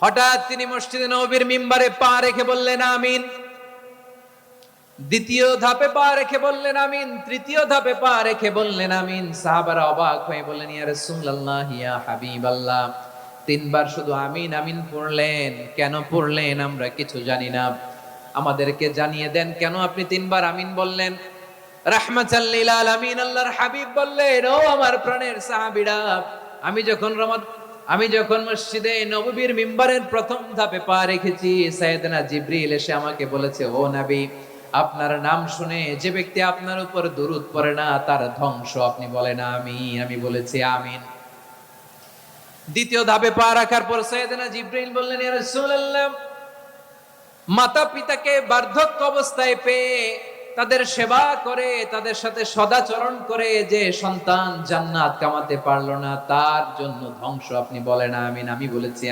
হঠাৎ তিনি মসজিদে নববীর মিম্বারে পা রেখে বললেন আমিন। দ্বিতীয় ধাপে পা রেখে বললেন আমিন, তৃতীয় ধাপে পা রেখে বললেন আমিন। সাহাবারা অবাক হয়ে বললেন, ইয়া রাসূলুল্লাহ, ইয়া হাবিবাল্লাহ, তিনবার শুধু আমিন আমিন পড়লেন, কেন পড়লেন আমরা কিছু জানি না, আমাদেরকে জানিয়ে দেন কেন আপনি তিনবার আমিন বললেন। রাহমাতাল লিল আলামিন আল্লাহর হাবিব বললেন, ও আমার প্রাণের সাহাবীরা, আমি যখন মসজিদে নববীর মিম্বারের প্রথম ধাপে পা রেখেছি, সাইয়েদনা জিবরিল এসে আমাকে বলেছে, ও নবী, আপনার নাম শুনে যে ব্যক্তি আপনার উপর দুরূদ পড়ে না তার ধ্বংস। আপনি বলেন আমিন। আমি বলেছি আমিন। দ্বিতীয় ধাপে পা রাখার পর সাইয়েদনা জিবরিল বললেন, ইয়া রাসূলুল্লাহ, মাতা পিতাকে বার্ধক্য অবস্থায় পেয়ে তাদের সেবা করে, তাদের সাথে সদাচরণ করে যে সন্তান জান্নাত কামাতে পারলো না, তার জন্য ধ্বংস। আপনি বলেন আমিন। আমি বলেছি